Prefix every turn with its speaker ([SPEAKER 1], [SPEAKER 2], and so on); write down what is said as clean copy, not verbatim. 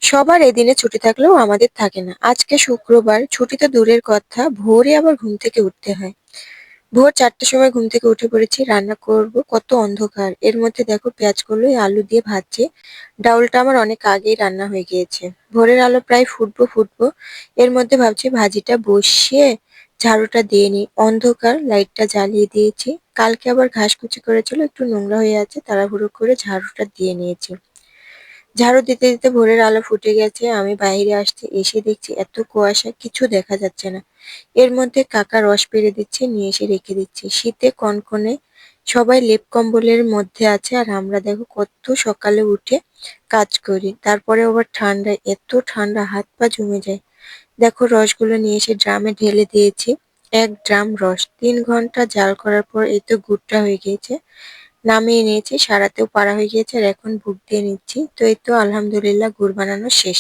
[SPEAKER 1] সবার এদিনে ছুটি থাকলেও আমাদের থাকে না। আজকে শুক্রবার, ছুটি তো দূরের কথা, ভোরে আবার ঘুম থেকে উঠতে হয়। ভোর ৪টার সময় ঘুম থেকে উঠে পড়েছি, রান্না করব, কত অন্ধকার। এর মধ্যে দেখো পেঁয়াজগুলো আলু দিয়ে ভাজছে। ডাউলটা আমার অনেক আগেই রান্না হয়ে গিয়েছে। ভোরের আলো প্রায় ফুটবো। এর মধ্যে ভাবছি ভাজিটা বসিয়ে ঝাড়ুটা দিয়ে নিই। অন্ধকার, লাইটটা জ্বালিয়ে দিয়েছি। কালকে আবার ঘাস কুচি করেছিল, একটু নোংরা হয়ে আছে, তাড়াহুড়ো করে ঝাড়ুটা দিয়ে নিয়েছি। ঝাড়ু দিতে ভোরের আলো ফুটে গেছে। আমি বাইরে আসছি, এসে দেখছি এত কুয়াশা, কিছু দেখা যাচ্ছে না। এর মধ্যে কাকা রস পেড়ে দিচ্ছে, নিয়ে এসে রেখে দিচ্ছে। শীতে কনকনে সবাই লেপ কম্বলের মধ্যে আছে, আর আমরা দেখো কত সকালে উঠে কাজ করি। তারপরে আবার ঠান্ডা, এত ঠান্ডা হাত পা জমে যায়। দেখো রসগুলো নিয়ে এসে ড্রামে ঢেলে দিয়েছি। ১ ড্রাম রস ৩ ঘন্টা জাল করার পর এই তো গুড়টা হয়ে গিয়েছে। নামিয়ে নিয়েছি, সারাতেও পারা হয়ে গিয়েছে, আর এখন বুক দিয়ে নিচ্ছি। তো এই তো আলহামদুলিল্লাহ গুড় বানানো শেষ।